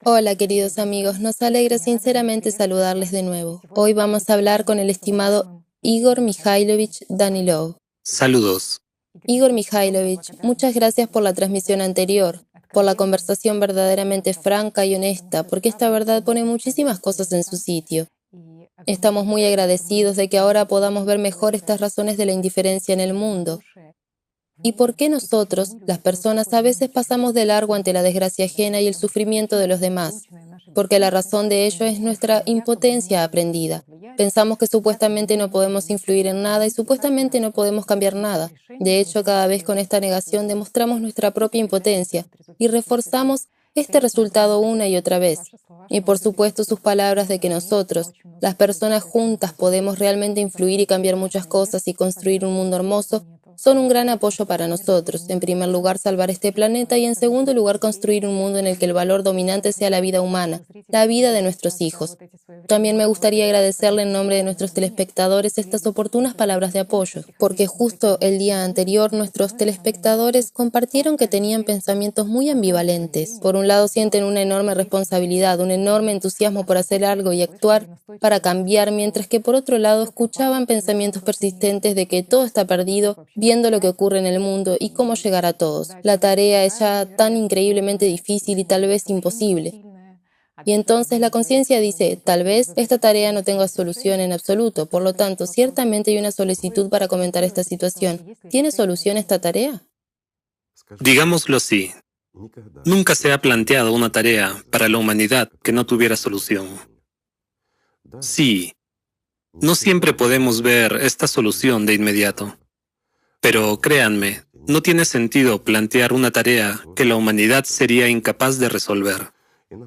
Hola queridos amigos, nos alegra sinceramente saludarles de nuevo. Hoy vamos a hablar con el estimado Igor Mikhailovich Danilov. Saludos. Igor Mikhailovich, muchas gracias por la transmisión anterior, por la conversación verdaderamente franca y honesta, porque esta verdad pone muchísimas cosas en su sitio. Estamos muy agradecidos de que ahora podamos ver mejor estas razones de la indiferencia en el mundo. ¿Y por qué nosotros, las personas, a veces pasamos de largo ante la desgracia ajena y el sufrimiento de los demás? Porque la razón de ello es nuestra impotencia aprendida. Pensamos que supuestamente no podemos influir en nada y supuestamente no podemos cambiar nada. De hecho, cada vez con esta negación demostramos nuestra propia impotencia y reforzamos este resultado una y otra vez. Y por supuesto sus palabras de que nosotros, las personas juntas, podemos realmente influir y cambiar muchas cosas y construir un mundo hermoso, son un gran apoyo para nosotros. En primer lugar, salvar este planeta y en segundo lugar, construir un mundo en el que el valor dominante sea la vida humana, la vida de nuestros hijos. También me gustaría agradecerle en nombre de nuestros telespectadores estas oportunas palabras de apoyo, porque justo el día anterior nuestros telespectadores compartieron que tenían pensamientos muy ambivalentes. Por un lado, sienten una enorme responsabilidad, un enorme entusiasmo por hacer algo y actuar para cambiar, mientras que por otro lado escuchaban pensamientos persistentes de que todo está perdido, viendo lo que ocurre en el mundo y cómo llegar a todos. La tarea es ya tan increíblemente difícil y tal vez imposible. Y entonces la conciencia dice, tal vez esta tarea no tenga solución en absoluto, por lo tanto, ciertamente hay una solicitud para comentar esta situación. ¿Tiene solución esta tarea? Digámoslo así, nunca se ha planteado una tarea para la humanidad que no tuviera solución. Sí, no siempre podemos ver esta solución de inmediato. Pero créanme, no tiene sentido plantear una tarea que la humanidad sería incapaz de resolver.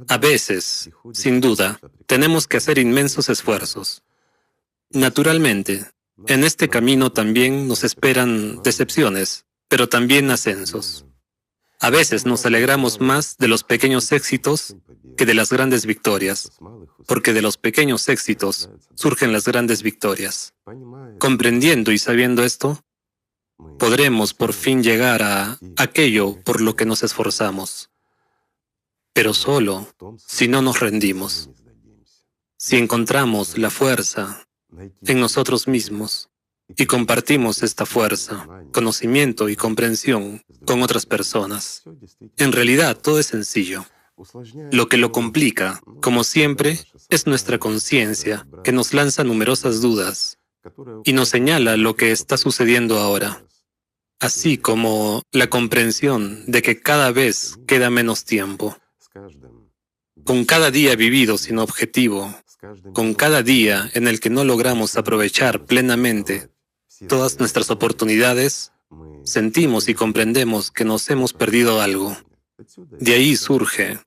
A veces, sin duda, tenemos que hacer inmensos esfuerzos. Naturalmente, en este camino también nos esperan decepciones, pero también ascensos. A veces nos alegramos más de los pequeños éxitos que de las grandes victorias, porque de los pequeños éxitos surgen las grandes victorias. Comprendiendo y sabiendo esto, podremos por fin llegar a aquello por lo que nos esforzamos, pero solo si no nos rendimos, si encontramos la fuerza en nosotros mismos y compartimos esta fuerza, conocimiento y comprensión con otras personas. En realidad, todo es sencillo. Lo que lo complica, como siempre, es nuestra conciencia, que nos lanza numerosas dudas y nos señala lo que está sucediendo ahora, así como la comprensión de que cada vez queda menos tiempo. Con cada día vivido sin objetivo, con cada día en el que no logramos aprovechar plenamente todas nuestras oportunidades, sentimos y comprendemos que nos hemos perdido algo. De ahí surge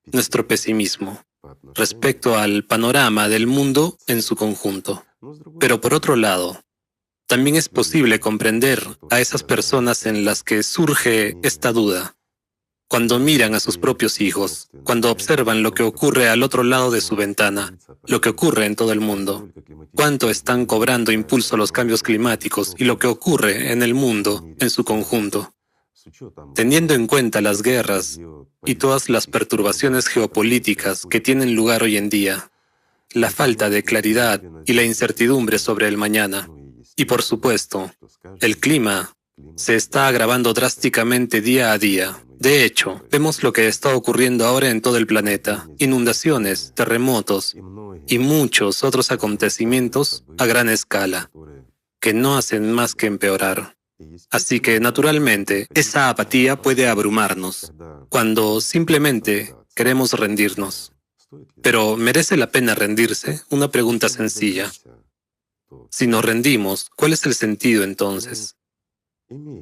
nuestro pesimismo respecto al panorama del mundo en su conjunto. Pero por otro lado, también es posible comprender a esas personas en las que surge esta duda. Cuando miran a sus propios hijos, cuando observan lo que ocurre al otro lado de su ventana, lo que ocurre en todo el mundo, cuánto están cobrando impulso los cambios climáticos y lo que ocurre en el mundo en su conjunto. Teniendo en cuenta las guerras y todas las perturbaciones geopolíticas que tienen lugar hoy en día, la falta de claridad y la incertidumbre sobre el mañana, y por supuesto, el clima se está agravando drásticamente día a día. De hecho, vemos lo que está ocurriendo ahora en todo el planeta: inundaciones, terremotos y muchos otros acontecimientos a gran escala, que no hacen más que empeorar. Así que, naturalmente, esa apatía puede abrumarnos, cuando simplemente queremos rendirnos. Pero ¿merece la pena rendirse? Una pregunta sencilla. Si nos rendimos, ¿cuál es el sentido entonces?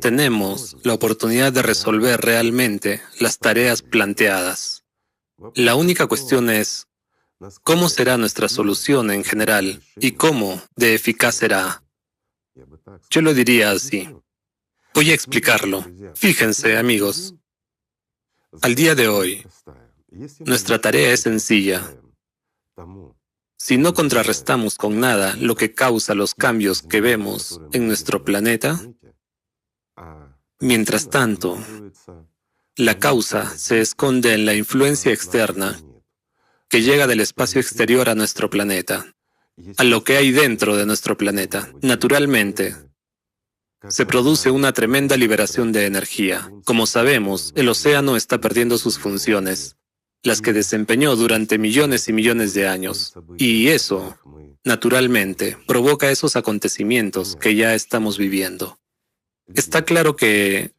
Tenemos la oportunidad de resolver realmente las tareas planteadas. La única cuestión es, ¿cómo será nuestra solución en general y cómo de eficaz será? Yo lo diría así. Voy a explicarlo. Fíjense, amigos, al día de hoy, nuestra tarea es sencilla. Si no contrarrestamos con nada lo que causa los cambios que vemos en nuestro planeta, mientras tanto, La causa se esconde en la influencia externa que llega del espacio exterior a nuestro planeta, a lo que hay dentro de nuestro planeta. Naturalmente, se produce una tremenda liberación de energía. Como sabemos, el océano está perdiendo sus funciones, las que desempeñó durante millones y millones de años. Y eso, naturalmente, provoca esos acontecimientos que ya estamos viviendo. Está claro que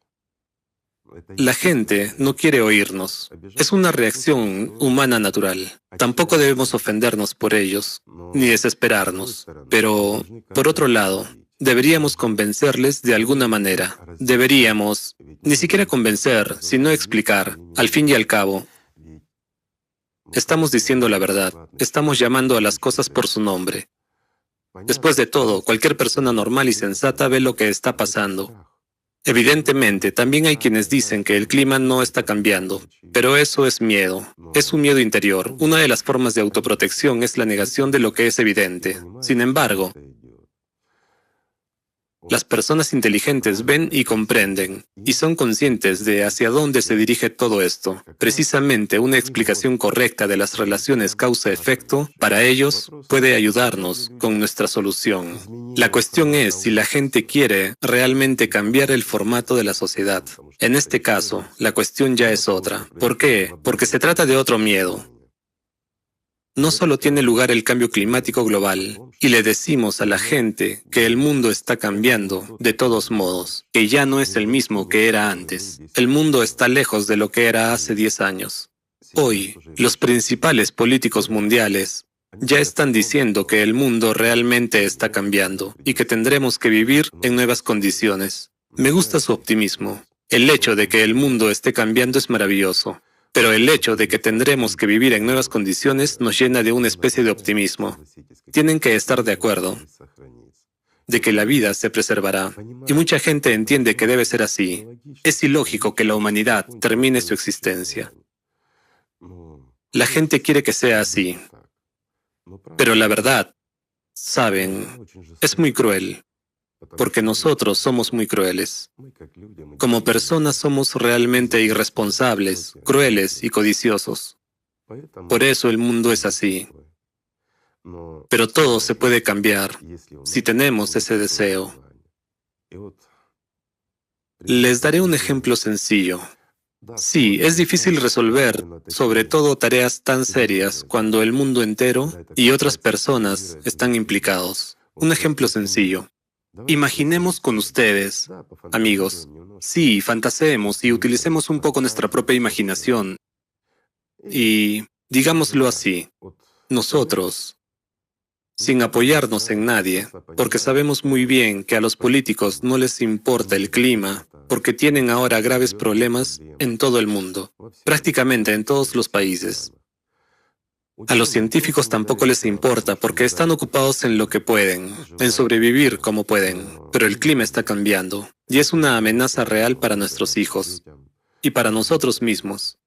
la gente no quiere oírnos. Es una reacción humana natural. Tampoco debemos ofendernos por ellos, ni desesperarnos. Pero, por otro lado, deberíamos convencerles de alguna manera. Deberíamos, ni siquiera convencer, sino explicar. Al fin y al cabo, estamos diciendo la verdad. Estamos llamando a las cosas por su nombre. Después de todo, cualquier persona normal y sensata ve lo que está pasando. Evidentemente, también hay quienes dicen que el clima no está cambiando, pero eso es miedo. Es un miedo interior. Una de las formas de autoprotección es la negación de lo que es evidente. Sin embargo, las personas inteligentes ven y comprenden, y son conscientes de hacia dónde se dirige todo esto. Precisamente una explicación correcta de las relaciones causa-efecto, para ellos, puede ayudarnos con nuestra solución. La cuestión es si la gente quiere realmente cambiar el formato de la sociedad. En este caso, la cuestión ya es otra. ¿Por qué? Porque se trata de otro miedo. No solo tiene lugar el cambio climático global, y le decimos a la gente que el mundo está cambiando de todos modos, que ya no es el mismo que era antes. El mundo está lejos de lo que era hace 10 años. Hoy, los principales políticos mundiales ya están diciendo que el mundo realmente está cambiando y que tendremos que vivir en nuevas condiciones. Me gusta su optimismo. El hecho de que el mundo esté cambiando es maravilloso. Pero el hecho de que tendremos que vivir en nuevas condiciones nos llena de una especie de optimismo. Tienen que estar de acuerdo de que la vida se preservará. Y mucha gente entiende que debe ser así. Es ilógico que la humanidad termine su existencia. La gente quiere que sea así. Pero la verdad, saben, es muy cruel. Porque nosotros somos muy crueles. Como personas somos realmente irresponsables, crueles y codiciosos. Por eso el mundo es así. Pero todo se puede cambiar si tenemos ese deseo. Les daré un ejemplo sencillo. Sí, es difícil resolver, sobre todo tareas tan serias, cuando el mundo entero y otras personas están implicados. Un ejemplo sencillo. Imaginemos con ustedes, amigos, sí, fantaseemos y utilicemos un poco nuestra propia imaginación. Y, digámoslo así, nosotros, sin apoyarnos en nadie, porque sabemos muy bien que a los políticos no les importa el clima, porque tienen ahora graves problemas en todo el mundo, prácticamente en todos los países. A los científicos tampoco les importa porque están ocupados en lo que pueden, en sobrevivir como pueden. Pero el clima está cambiando y es una amenaza real para nuestros hijos y para nosotros mismos.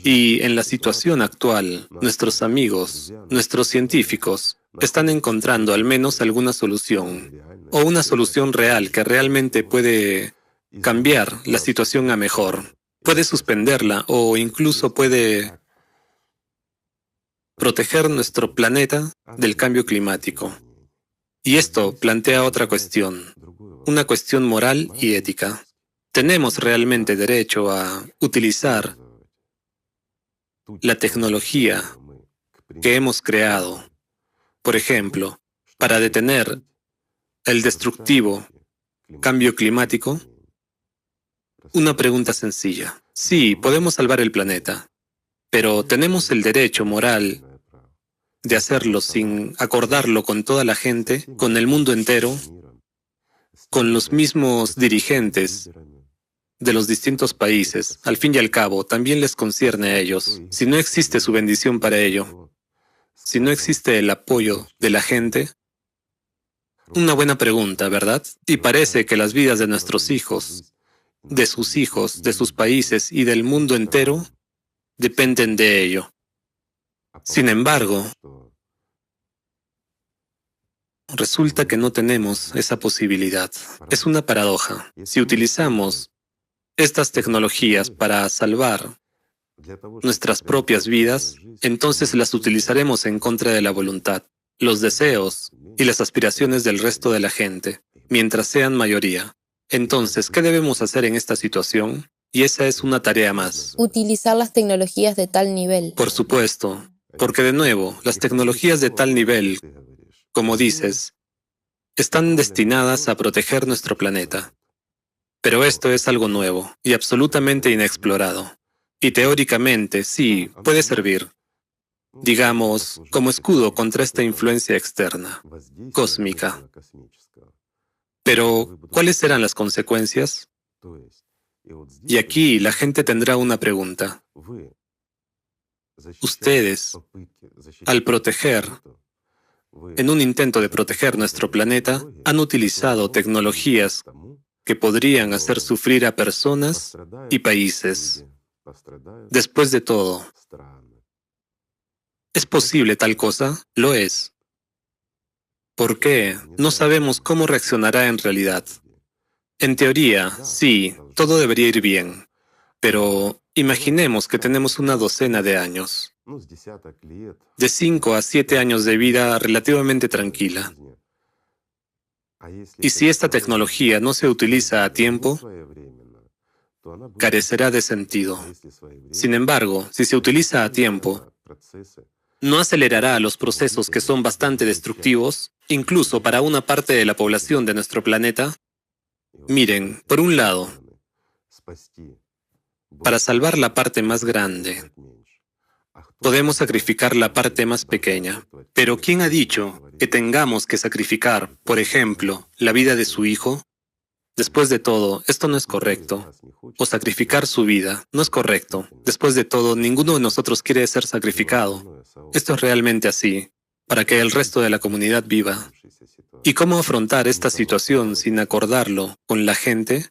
Y en la situación actual, nuestros amigos, nuestros científicos, están encontrando al menos alguna solución, o una solución real que realmente puede cambiar la situación a mejor. Puede suspenderla o incluso puede proteger nuestro planeta del cambio climático. Y esto plantea otra cuestión, una cuestión moral y ética. ¿Tenemos realmente derecho a utilizar la tecnología que hemos creado, por ejemplo, para detener el destructivo cambio climático? Una pregunta sencilla. Sí, podemos salvar el planeta, pero ¿tenemos el derecho moral de hacerlo sin acordarlo con toda la gente, con el mundo entero, con los mismos dirigentes de los distintos países? Al fin y al cabo, también les concierne a ellos. Si no existe su bendición para ello, si no existe el apoyo de la gente, una buena pregunta, ¿verdad? Y parece que las vidas de nuestros hijos, de sus países y del mundo entero dependen de ello. Sin embargo, resulta que no tenemos esa posibilidad. Es una paradoja. Si utilizamos estas tecnologías para salvar nuestras propias vidas, entonces las utilizaremos en contra de la voluntad, los deseos y las aspiraciones del resto de la gente, mientras sean mayoría. Entonces, ¿qué debemos hacer en esta situación? Y esa es una tarea más. Utilizar las tecnologías de tal nivel. Por supuesto, porque de nuevo, las tecnologías de tal nivel, como dices, están destinadas a proteger nuestro planeta. Pero esto es algo nuevo y absolutamente inexplorado. Y teóricamente, sí, puede servir, digamos, como escudo contra esta influencia externa, cósmica. Pero, ¿cuáles serán las consecuencias? Y aquí la gente tendrá una pregunta. Ustedes, al proteger, en un intento de proteger nuestro planeta, han utilizado tecnologías que podrían hacer sufrir a personas y países. Después de todo, ¿es posible tal cosa? Lo es. ¿Por qué? No sabemos cómo reaccionará en realidad. En teoría, sí, todo debería ir bien. Pero imaginemos que tenemos una docena de años, de 5 a 7 años de vida relativamente tranquila. Y si esta tecnología no se utiliza a tiempo, carecerá de sentido. Sin embargo, si se utiliza a tiempo, no acelerará los procesos que son bastante destructivos, incluso para una parte de la población de nuestro planeta. Miren, por un lado, para salvar la parte más grande, podemos sacrificar la parte más pequeña. Pero ¿quién ha dicho que tengamos que sacrificar, por ejemplo, la vida de su hijo? Después de todo, esto no es correcto. O sacrificar su vida, no es correcto. Después de todo, ninguno de nosotros quiere ser sacrificado. Esto es realmente así, para que el resto de la comunidad viva. ¿Y cómo afrontar esta situación sin acordarlo con la gente?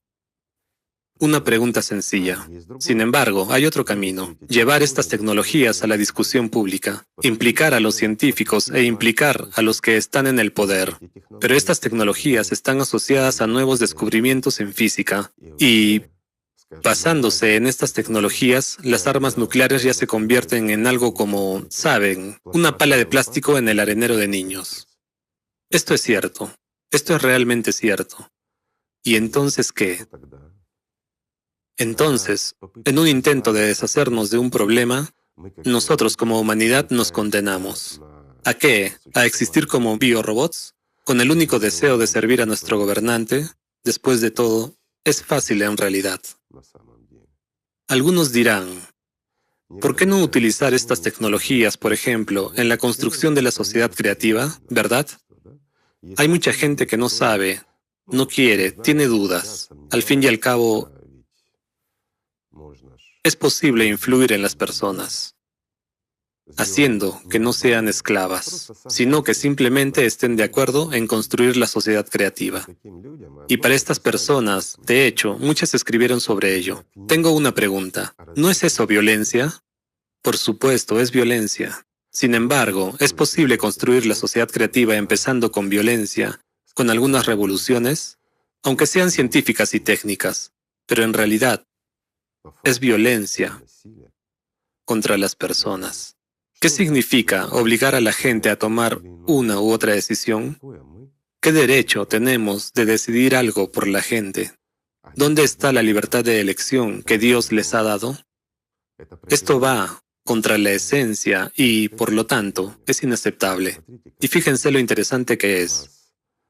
Una pregunta sencilla. Sin embargo, hay otro camino. Llevar estas tecnologías a la discusión pública, implicar a los científicos e implicar a los que están en el poder. Pero estas tecnologías están asociadas a nuevos descubrimientos en física y, basándose en estas tecnologías, las armas nucleares ya se convierten en algo como, ¿saben?, una pala de plástico en el arenero de niños. Esto es cierto. Esto es realmente cierto. ¿Y entonces qué? Entonces, en un intento de deshacernos de un problema, nosotros como humanidad nos condenamos. ¿A qué? ¿A existir como biorobots? Con el único deseo de servir a nuestro gobernante. Después de todo, es fácil en realidad. Algunos dirán, ¿por qué no utilizar estas tecnologías, por ejemplo, en la construcción de la sociedad creativa, verdad? Hay mucha gente que no sabe, no quiere, tiene dudas. Al fin y al cabo, es posible influir en las personas, haciendo que no sean esclavas, sino que simplemente estén de acuerdo en construir la sociedad creativa. Y para estas personas, de hecho, muchas escribieron sobre ello. Tengo una pregunta. ¿No es eso violencia? Por supuesto, es violencia. Sin embargo, ¿es posible construir la sociedad creativa empezando con violencia, con algunas revoluciones? Aunque sean científicas y técnicas, pero en realidad es violencia contra las personas. ¿Qué significa obligar a la gente a tomar una u otra decisión? ¿Qué derecho tenemos de decidir algo por la gente? ¿Dónde está la libertad de elección que Dios les ha dado? Esto va contra la esencia y, por lo tanto, es inaceptable. Y fíjense lo interesante que es.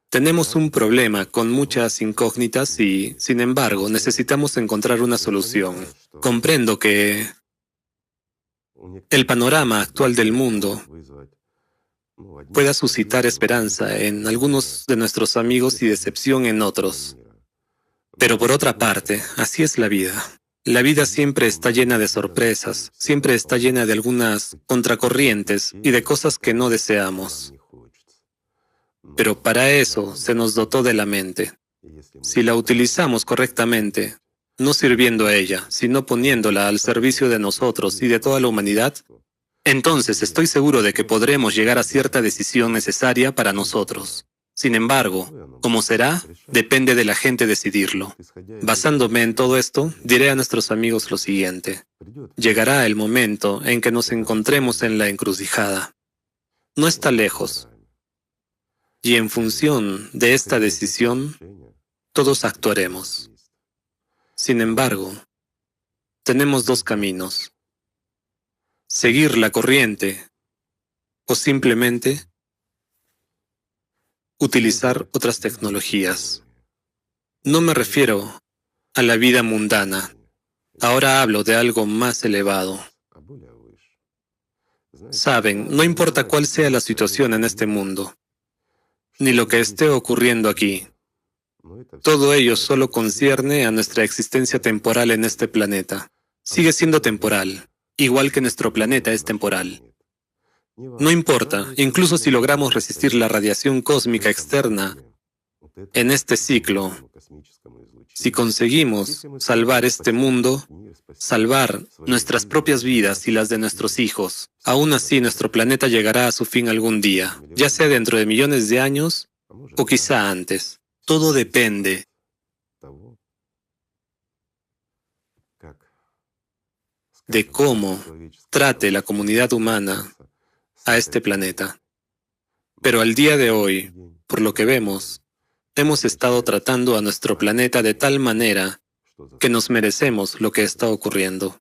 Tenemos un problema con muchas incógnitas y, sin embargo, necesitamos encontrar una solución. Comprendo que el panorama actual del mundo pueda suscitar esperanza en algunos de nuestros amigos y decepción en otros. Pero por otra parte, así es la vida. La vida siempre está llena de sorpresas, siempre está llena de algunas contracorrientes y de cosas que no deseamos. Pero para eso se nos dotó de la mente. Si la utilizamos correctamente, no sirviendo a ella, sino poniéndola al servicio de nosotros y de toda la humanidad, entonces estoy seguro de que podremos llegar a cierta decisión necesaria para nosotros. Sin embargo, cómo será, depende de la gente decidirlo. Basándome en todo esto, diré a nuestros amigos lo siguiente. Llegará el momento en que nos encontremos en la encrucijada. No está lejos. Y en función de esta decisión, todos actuaremos. Sin embargo, tenemos dos caminos. Seguir la corriente o simplemente utilizar otras tecnologías. No me refiero a la vida mundana. Ahora hablo de algo más elevado. Saben, no importa cuál sea la situación en este mundo, ni lo que esté ocurriendo aquí. Todo ello solo concierne a nuestra existencia temporal en este planeta. Sigue siendo temporal, igual que nuestro planeta es temporal. No importa, incluso si logramos resistir la radiación cósmica externa en este ciclo, si conseguimos salvar este mundo, salvar nuestras propias vidas y las de nuestros hijos, aún así nuestro planeta llegará a su fin algún día, ya sea dentro de millones de años o quizá antes. Todo depende de cómo trate la comunidad humana a este planeta. Pero al día de hoy, por lo que vemos, hemos estado tratando a nuestro planeta de tal manera que nos merecemos lo que está ocurriendo.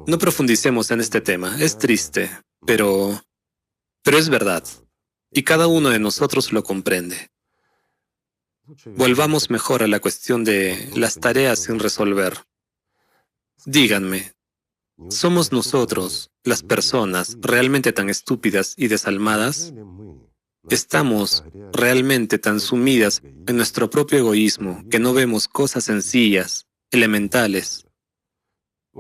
No profundicemos en este tema, es triste, pero es verdad, y cada uno de nosotros lo comprende. Volvamos mejor a la cuestión de las tareas sin resolver. Díganme, ¿somos nosotros, las personas, realmente tan estúpidas y desalmadas? ¿Estamos realmente tan sumidas en nuestro propio egoísmo que no vemos cosas sencillas, elementales,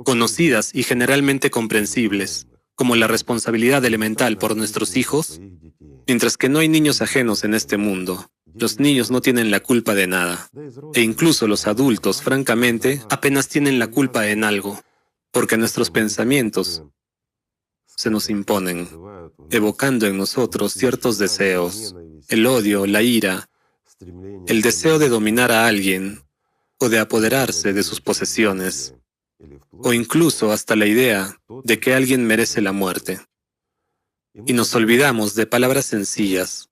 conocidas y generalmente comprensibles, como la responsabilidad elemental por nuestros hijos? Mientras que no hay niños ajenos en este mundo, los niños no tienen la culpa de nada. E incluso los adultos, francamente, apenas tienen la culpa en algo, porque nuestros pensamientos se nos imponen, evocando en nosotros ciertos deseos, el odio, la ira, el deseo de dominar a alguien o de apoderarse de sus posesiones, o incluso hasta la idea de que alguien merece la muerte. Y nos olvidamos de palabras sencillas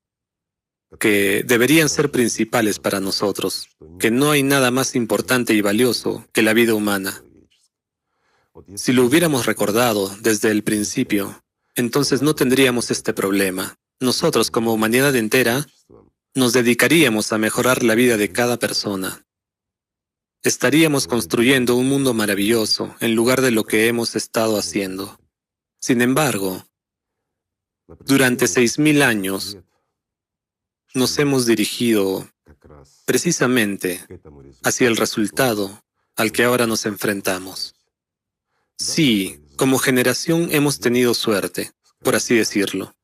que deberían ser principales para nosotros, que no hay nada más importante y valioso que la vida humana. Si lo hubiéramos recordado desde el principio, entonces no tendríamos este problema. Nosotros, como humanidad entera, nos dedicaríamos a mejorar la vida de cada persona. Estaríamos construyendo un mundo maravilloso en lugar de lo que hemos estado haciendo. Sin embargo, durante 6000 años, nos hemos dirigido precisamente hacia el resultado al que ahora nos enfrentamos. Sí, como generación hemos tenido suerte, por así decirlo,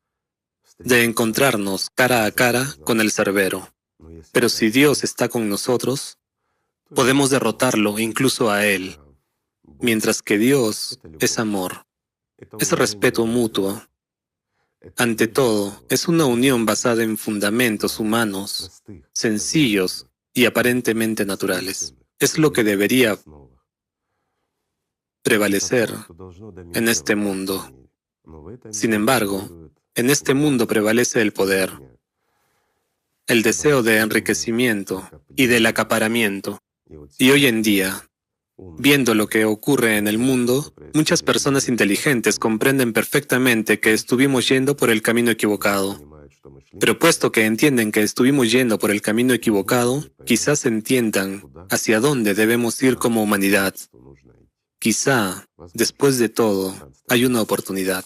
de encontrarnos cara a cara con el Cerbero. Pero si Dios está con nosotros, podemos derrotarlo incluso a Él, mientras que Dios es amor, es respeto mutuo. Ante todo, es una unión basada en fundamentos humanos, sencillos y aparentemente naturales. Es lo que debería prevalecer en este mundo. Sin embargo, en este mundo prevalece el poder, el deseo de enriquecimiento y del acaparamiento. Y hoy en día, viendo lo que ocurre en el mundo, muchas personas inteligentes comprenden perfectamente que estuvimos yendo por el camino equivocado. Pero puesto que entienden que estuvimos yendo por el camino equivocado, quizás entiendan hacia dónde debemos ir como humanidad. Quizá, después de todo, hay una oportunidad.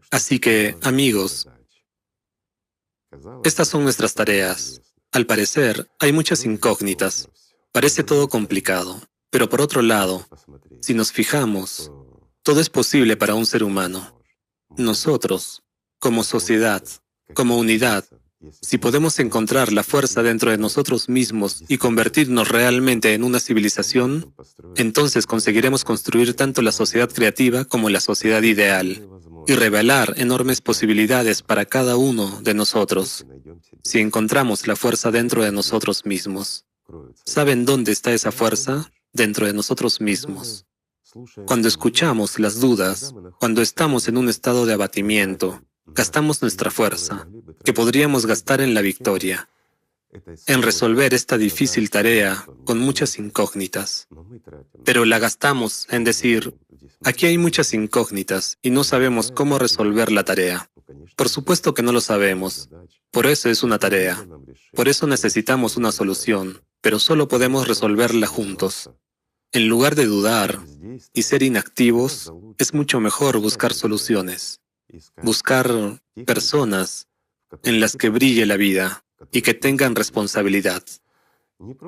Así que, amigos, estas son nuestras tareas. Al parecer, hay muchas incógnitas. Parece todo complicado. Pero por otro lado, si nos fijamos, todo es posible para un ser humano. Nosotros, como sociedad, como unidad, si podemos encontrar la fuerza dentro de nosotros mismos y convertirnos realmente en una civilización, entonces conseguiremos construir tanto la sociedad creativa como la sociedad ideal y revelar enormes posibilidades para cada uno de nosotros. si encontramos la fuerza dentro de nosotros mismos. ¿Saben dónde está esa fuerza? Dentro de nosotros mismos. Cuando escuchamos las dudas, cuando estamos en un estado de abatimiento, gastamos nuestra fuerza, que podríamos gastar en la victoria, en resolver esta difícil tarea con muchas incógnitas. Pero la gastamos en decir, aquí hay muchas incógnitas y no sabemos cómo resolver la tarea. Por supuesto que no lo sabemos. Por eso es una tarea. Por eso necesitamos una solución, pero solo podemos resolverla juntos. En lugar de dudar y ser inactivos, es mucho mejor buscar soluciones, buscar personas en las que brille la vida y que tengan responsabilidad,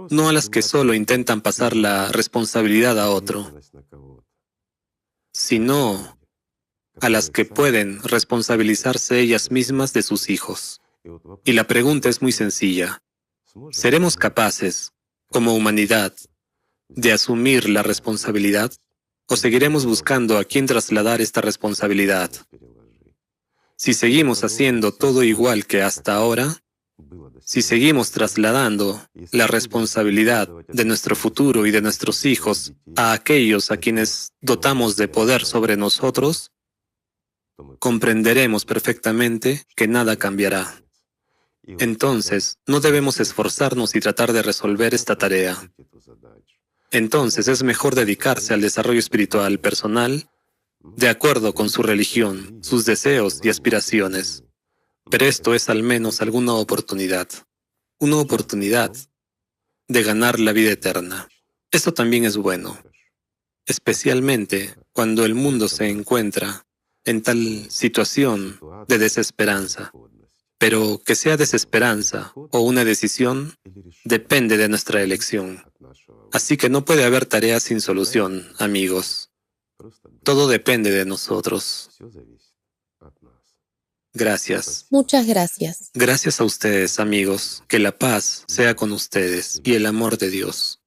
no a las que solo intentan pasar la responsabilidad a otro, sino a las que pueden responsabilizarse ellas mismas de sus hijos. Y la pregunta es muy sencilla. ¿Seremos capaces, como humanidad, de asumir la responsabilidad? ¿O seguiremos buscando a quién trasladar esta responsabilidad? Si seguimos haciendo todo igual que hasta ahora, si seguimos trasladando la responsabilidad de nuestro futuro y de nuestros hijos a aquellos a quienes dotamos de poder sobre nosotros, comprenderemos perfectamente que nada cambiará. Entonces, no debemos esforzarnos y tratar de resolver esta tarea. Entonces, es mejor dedicarse al desarrollo espiritual personal de acuerdo con su religión, sus deseos y aspiraciones. Pero esto es al menos alguna oportunidad. Una oportunidad de ganar la vida eterna. Esto también es bueno, especialmente cuando el mundo se encuentra en tal situación de desesperanza. Pero que sea desesperanza o una decisión depende de nuestra elección. Así que no puede haber tarea sin solución, amigos. Todo depende de nosotros. Gracias. Muchas gracias. Gracias a ustedes, amigos. Que la paz sea con ustedes y el amor de Dios.